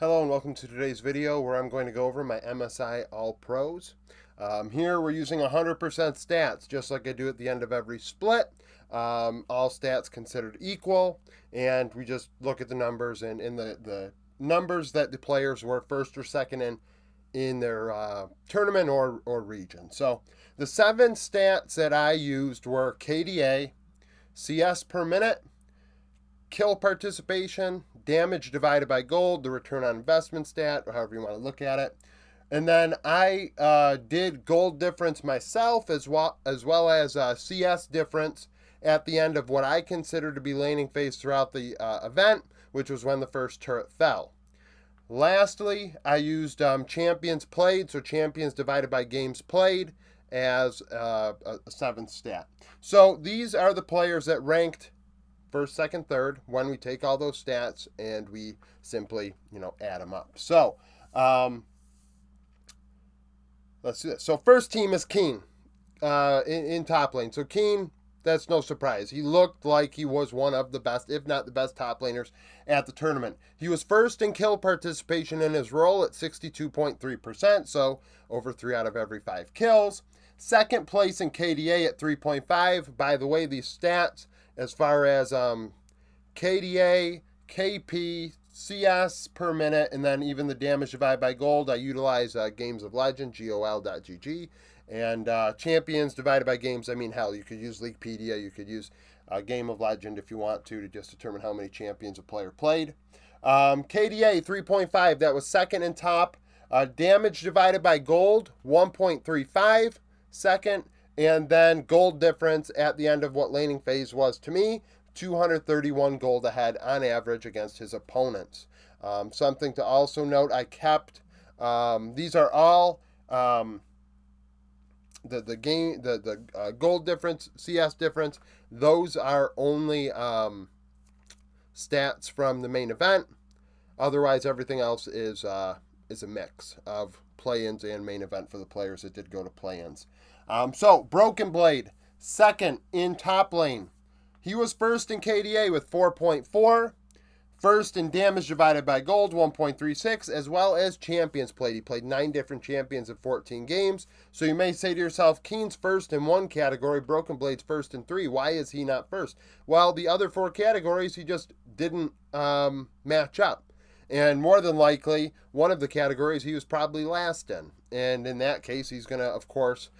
Hello and welcome to today's video where I'm going to go over my MSI All Pros. Here we're using 100% stats just like I do at the end of every split. All stats considered equal, and we just look at the numbers and in the numbers that the players were first or second in their tournament or region. So the 7 stats that I used were KDA, CS per minute, kill participation, damage divided by gold, the return on investment stat, or however you want to look at it. And then I did gold difference myself as well as CS difference at the end of what I consider to be laning phase throughout the event, which was when the first turret fell. Lastly, I used champions played, so champions divided by games played as a 7th stat. So these are the players that ranked first, second, third when we take all those stats and we simply, add them up. So let's do this. So first team is Keen in top lane. So Keen, that's no surprise. He looked like he was one of the best, if not the best top laners at the tournament. He was first in kill participation in his role at 62.3%, so over 3 out of every 5 kills. Second place in KDA at 3.5. By the way, these stats as far as KDA, KP, CS per minute, and then even the damage divided by gold, I utilize Games of Legend, gol.gg, and champions divided by games. I mean, hell, you could use Leaguepedia, you could use Game of Legend if you want to just determine how many champions a player played. KDA 3.5, that was second in top. Damage divided by gold 1.35, second. And then gold difference at the end of what laning phase was to me, 231 gold ahead on average against his opponents. Something to also note, I kept, these are all the gold difference, CS difference. Those are only stats from the main event. Otherwise, everything else is a mix of play-ins and main event for the players that did go to play-ins. So, Broken Blade, second in top lane. He was first in KDA with 4.4. First in damage divided by gold, 1.36, as well as champions played. He played 9 different champions in 14 games. So you may say to yourself, Keen's first in one category, Broken Blade's first in 3. Why is he not first? Well, the other 4 categories, he just didn't match up. And more than likely, one of the categories he was probably last in. And in that case, he's going to, of course,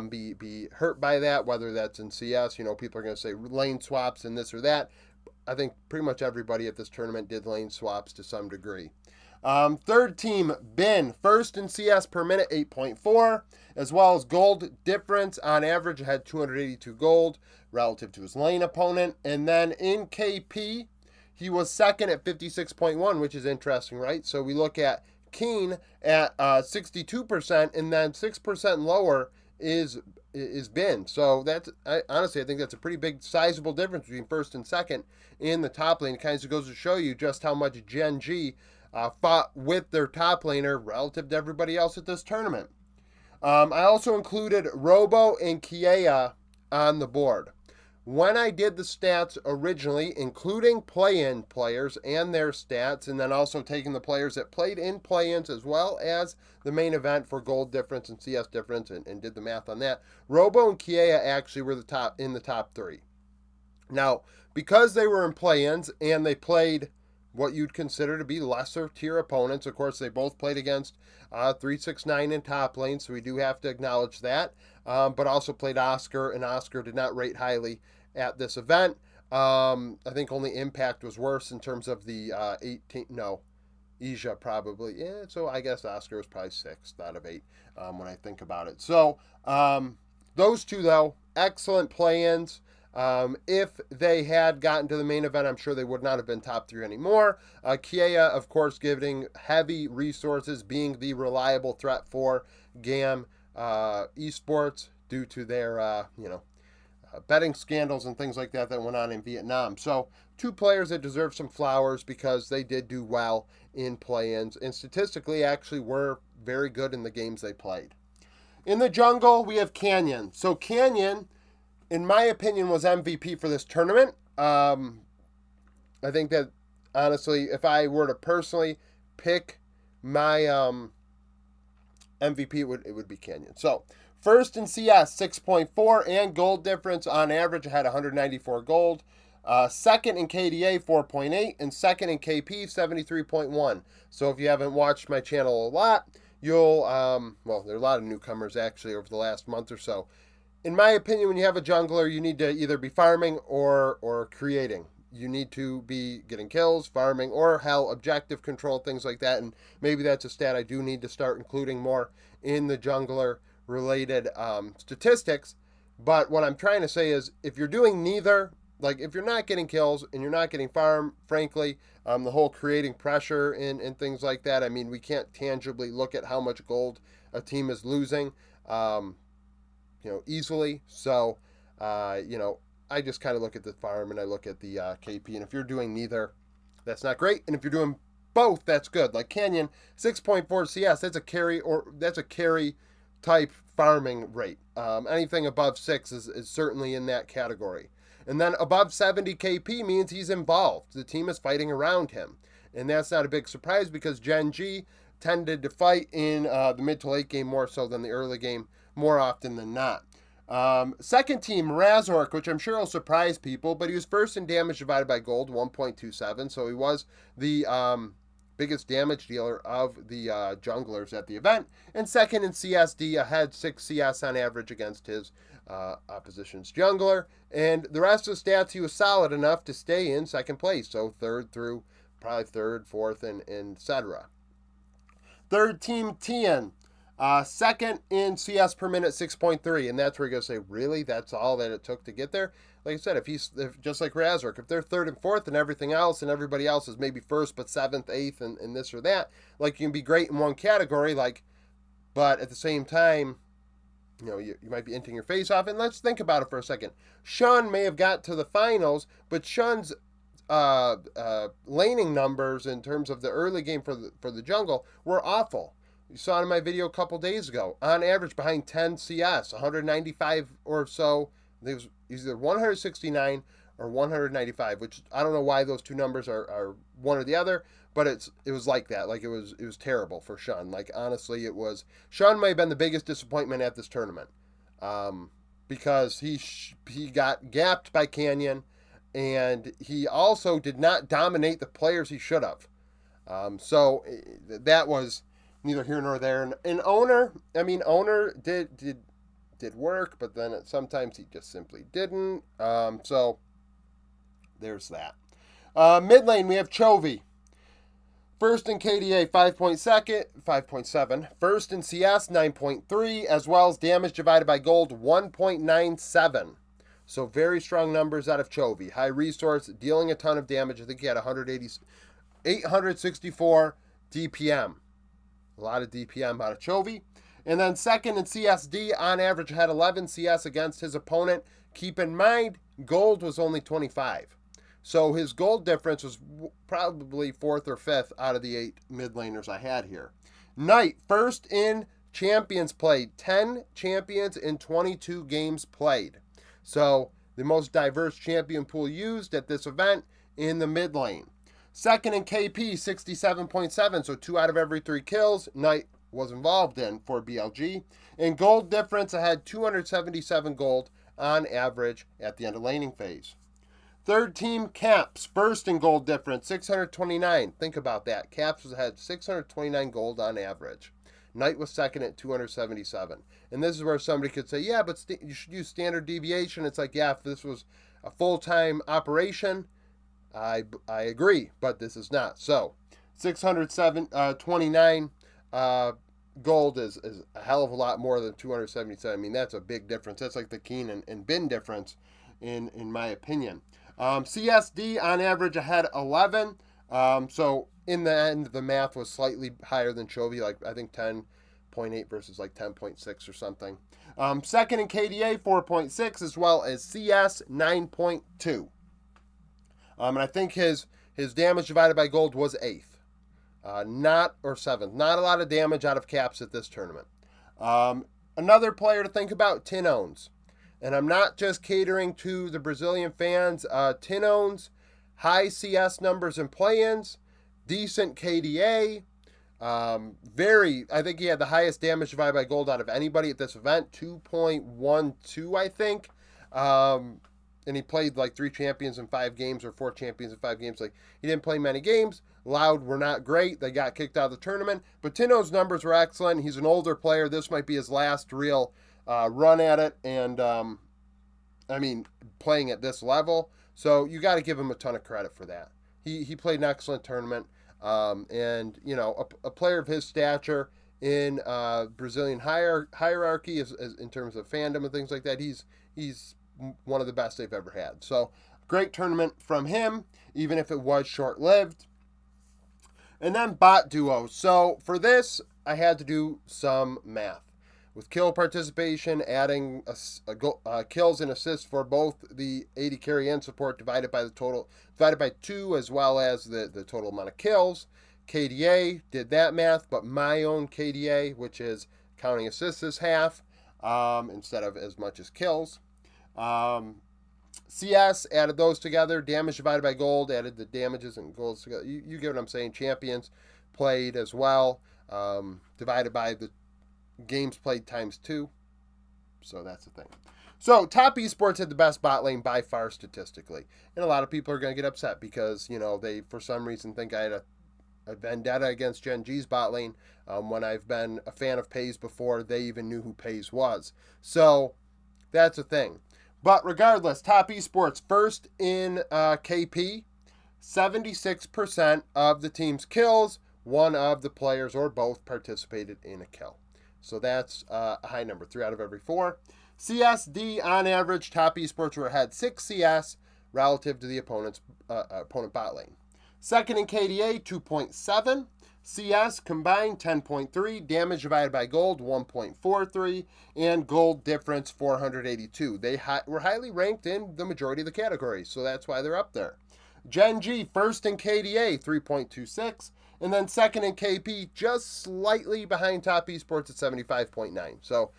be hurt by that, whether that's in CS. People are going to say lane swaps and this or that. I think pretty much everybody at this tournament did lane swaps to some degree. Third team, Bin, first in CS per minute, 8.4, as well as gold difference. On average, had 282 gold relative to his lane opponent. And then in KP, he was second at 56.1, which is interesting, right? So we look at Keen at 62%, and then 6% lower is Bin. So that's honestly, I think that's a pretty big, sizable difference between first and second in the top lane. It kind of goes to show you just how much gen.g fought with their top laner relative to everybody else at this tournament. I also included Robo and Kiea on the board. When I did the stats originally, including play-in players and their stats, and then also taking the players that played in play-ins as well as the main event for gold difference and CS difference, and did the math on that, Robo and Kiea actually were in the top 3. Now, because they were in play-ins and they played what you'd consider to be lesser tier opponents, of course, they both played against 369 in top lane, so we do have to acknowledge that, but also played Oscar, and Oscar did not rate highly at this event. I think only Impact was worse in terms of the 18. No, Asia probably. Yeah, so I guess Oscar was probably 6th out of 8 when I think about it. So those two, though, excellent play-ins. If they had gotten to the main event, I'm sure they would not have been top 3 anymore. Kiea, of course, giving heavy resources, being the reliable threat for GAM esports due to their, betting scandals and things like that went on in Vietnam. So 2 players that deserve some flowers because they did do well in play-ins and statistically actually were very good in the games they played. In the jungle, we have Canyon. So Canyon, in my opinion, was MVP for this tournament. I think that, honestly, if I were to personally pick my MVP, it would be Canyon. So first in CS, 6.4, and gold difference on average, I had 194 gold. Second in KDA, 4.8, and second in KP, 73.1. So if you haven't watched my channel a lot, you'll, well, there are a lot of newcomers actually over the last month or so. In my opinion, when you have a jungler, you need to either be farming or creating. You need to be getting kills, farming, or hell, objective control, things like that. And maybe that's a stat I do need to start including more in the jungler related statistics. But what I'm trying to say is if you're doing neither, like if you're not getting kills and you're not getting farm, frankly, the whole creating pressure and things like that, I mean, we can't tangibly look at how much gold a team is losing, easily. So, I just kind of look at the farm and I look at the KP. And if you're doing neither, that's not great. And if you're doing both, that's good. Like Canyon, 6.4 CS, that's a carry type farming rate. Anything above 6 is certainly in that category. And then above 70 KP means he's involved. The team is fighting around him. And that's not a big surprise because gen.g tended to fight in the mid to late game more so than the early game more often than not. Second team, Razork, which I'm sure will surprise people, but he was first in damage divided by gold, 1.27, so he was the biggest damage dealer of the junglers at the event, and second in CSD, ahead 6 CS on average against his opposition's jungler, and the rest of the stats, he was solid enough to stay in second place, so third through probably third, fourth, and etc. Third team, Tien. Second in CS per minute, 6.3, and that's where you're going to say, really? That's all that it took to get there? Like I said, if just like Razork, if they're third and fourth and everything else, and everybody else is maybe first but seventh, eighth, and this or that, like you can be great in one category, but at the same time, you might be inting your face off. And let's think about it for a second. Shun may have got to the finals, but Shun's laning numbers in terms of the early game for the jungle were awful. You saw it in my video a couple days ago. On average, behind 10 CS, 195 or so. It was either 169 or 195, which I don't know why those two numbers are one or the other, but it was like that. Like it was terrible for Shun. Like honestly, Shun may have been the biggest disappointment at this tournament, because he got gapped by Canyon, and he also did not dominate the players he should have. So that was neither here nor there. And Owner did work, but then sometimes he just simply didn't. So there's that. Mid lane, we have Chovy. First in KDA, 5.7. First in CS, 9.3, as well as damage divided by gold, 1.97. So very strong numbers out of Chovy. High resource, dealing a ton of damage. I think he had 864 DPM. A lot of DPM out of Chovy. And then second in CSD, on average, had 11 CS against his opponent. Keep in mind, gold was only 25. So his gold difference was probably fourth or fifth out of the 8 mid laners I had here. Knight, first in champions played. 10 champions in 22 games played. So the most diverse champion pool used at this event in the mid lane. Second in KP, 67.7, so 2 out of every 3 kills Knight was involved in for BLG. In gold difference, I had 277 gold on average at the end of laning phase. Third team, Caps, first in gold difference, 629. Think about that. Caps had 629 gold on average. Knight was second at 277. And this is where somebody could say, yeah, but you should use standard deviation. It's like, yeah, if this was a full-time operation, I agree, but this is not. So 629 gold is a hell of a lot more than 277. I mean, that's a big difference. That's like the Keen and Bin difference in my opinion. CSD on average I had 11. So in the end, the math was slightly higher than Chovy, like I think 10.8 versus like 10.6 or something. Second in KDA, 4.6, as well as CS, 9.2. And I think his damage divided by gold was 8th, or 7th. Not a lot of damage out of Caps at this tournament. Another player to think about, Tinones. And I'm not just catering to the Brazilian fans. Tinones, high CS numbers and play-ins, decent KDA, I think he had the highest damage divided by gold out of anybody at this event, 2.12, I think. And he played like 3 champions in 5 games or 4 champions in 5 games. Like, he didn't play many games. Loud were not great. They got kicked out of the tournament. But Tino's numbers were excellent. He's an older player. This might be his last real run at it. And, playing at this level. So you got to give him a ton of credit for that. He played an excellent tournament. And, a player of his stature in Brazilian hierarchy is in terms of fandom and things like that, he's one of the best they've ever had. So, great tournament from him, even if it was short-lived. And then bot duos. So, for this, I had to do some math. With kill participation, adding kills and assists for both the AD carry and support divided by 2, as well as the total amount of kills. KDA did that math, but my own KDA, which is counting assists as half instead of as much as kills. CS, added those together. Damage divided by gold, added the damages and golds together. You get what I'm saying. Champions played as well, divided by the games played times 2. So that's the thing. So top esports had the best bot lane by far statistically. And a lot of people are going to get upset because, they for some reason think I had a vendetta against gen.g's bot lane when I've been a fan of Pays before they even knew who Pays was. So that's a thing. But regardless, top esports first in KP, 76% of the team's kills, one of the players or both participated in a kill. So that's a high number, 3 out of every 4. CSD, on average, top esports were ahead 6 CS relative to the opponent bot lane. Second in KDA, 2.7. CS combined 10.3, damage divided by gold 1.43, and gold difference 482. They were highly ranked in the majority of the categories, so that's why they're up there. Gen.g first in KDA 3.26, and then second in KP just slightly behind top esports at 75.9. So,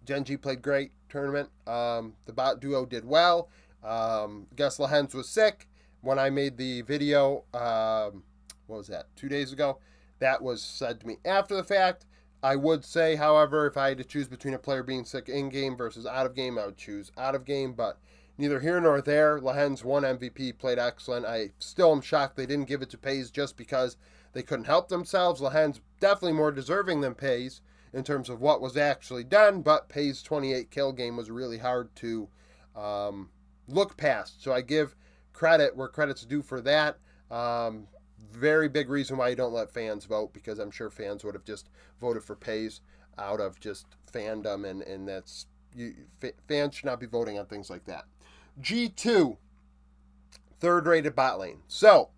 Gen.g played great tournament. The bot duo did well. Guess Lahens was sick. When I made the video, what was that, 2 days ago? That was said to me after the fact. I would say, however, if I had to choose between a player being sick in-game versus out-of-game, I would choose out-of-game, but neither here nor there. Lahens won MVP, played excellent. I still am shocked they didn't give it to Pays just because they couldn't help themselves. Lahens definitely more deserving than Pays in terms of what was actually done, but Pays' 28 kill game was really hard to look past. So I give credit where credit's due for that. Very big reason why you don't let fans vote, because I'm sure fans would have just voted for Pays out of just fandom, and that's fans should not be voting on things like that. G2, third-rated bot lane. So,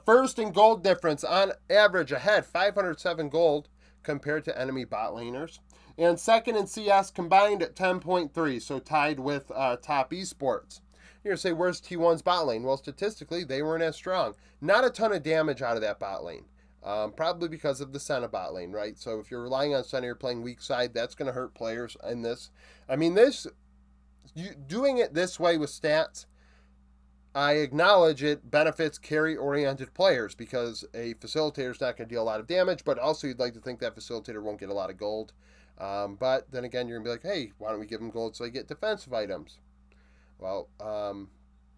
first in gold difference, on average ahead, 507 gold compared to enemy bot laners. And second in CS combined at 10.3, so tied with top esports. You're going to say, where's T1's bot lane? Well, statistically, they weren't as strong. Not a ton of damage out of that bot lane. Probably because of the Senna bot lane, right? So if you're relying on Senna, you're playing weak side, that's going to hurt players in this. Doing it this way with stats, I acknowledge it benefits carry-oriented players because a facilitator is not going to deal a lot of damage, but also you'd like to think that facilitator won't get a lot of gold. But then again, you're going to be like, hey, why don't we give them gold so they get defensive items? Well,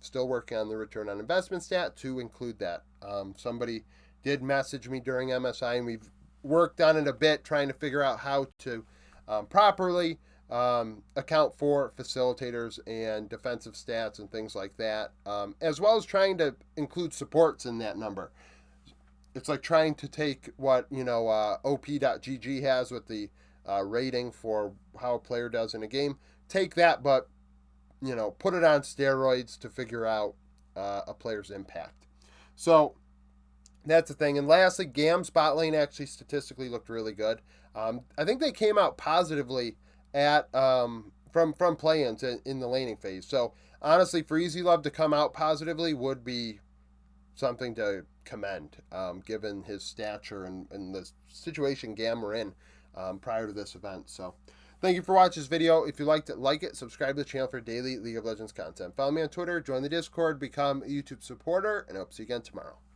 still working on the return on investment stat to include that. Somebody did message me during MSI, and we've worked on it a bit, trying to figure out how to properly account for facilitators and defensive stats and things like that, as well as trying to include supports in that number. It's like trying to take what op.gg has with the rating for how a player does in a game, take that, but put it on steroids to figure out a player's impact. So that's the thing. And lastly, GAM's bot lane actually statistically looked really good. I think they came out positively at from play-ins in the laning phase. So honestly, for Easy Love to come out positively would be something to commend, given his stature and the situation GAM were in prior to this event. So thank you for watching this video. If you liked it, like it, subscribe to the channel for daily League of Legends content. Follow me on Twitter, join the Discord, become a YouTube supporter, and I hope to see you again tomorrow.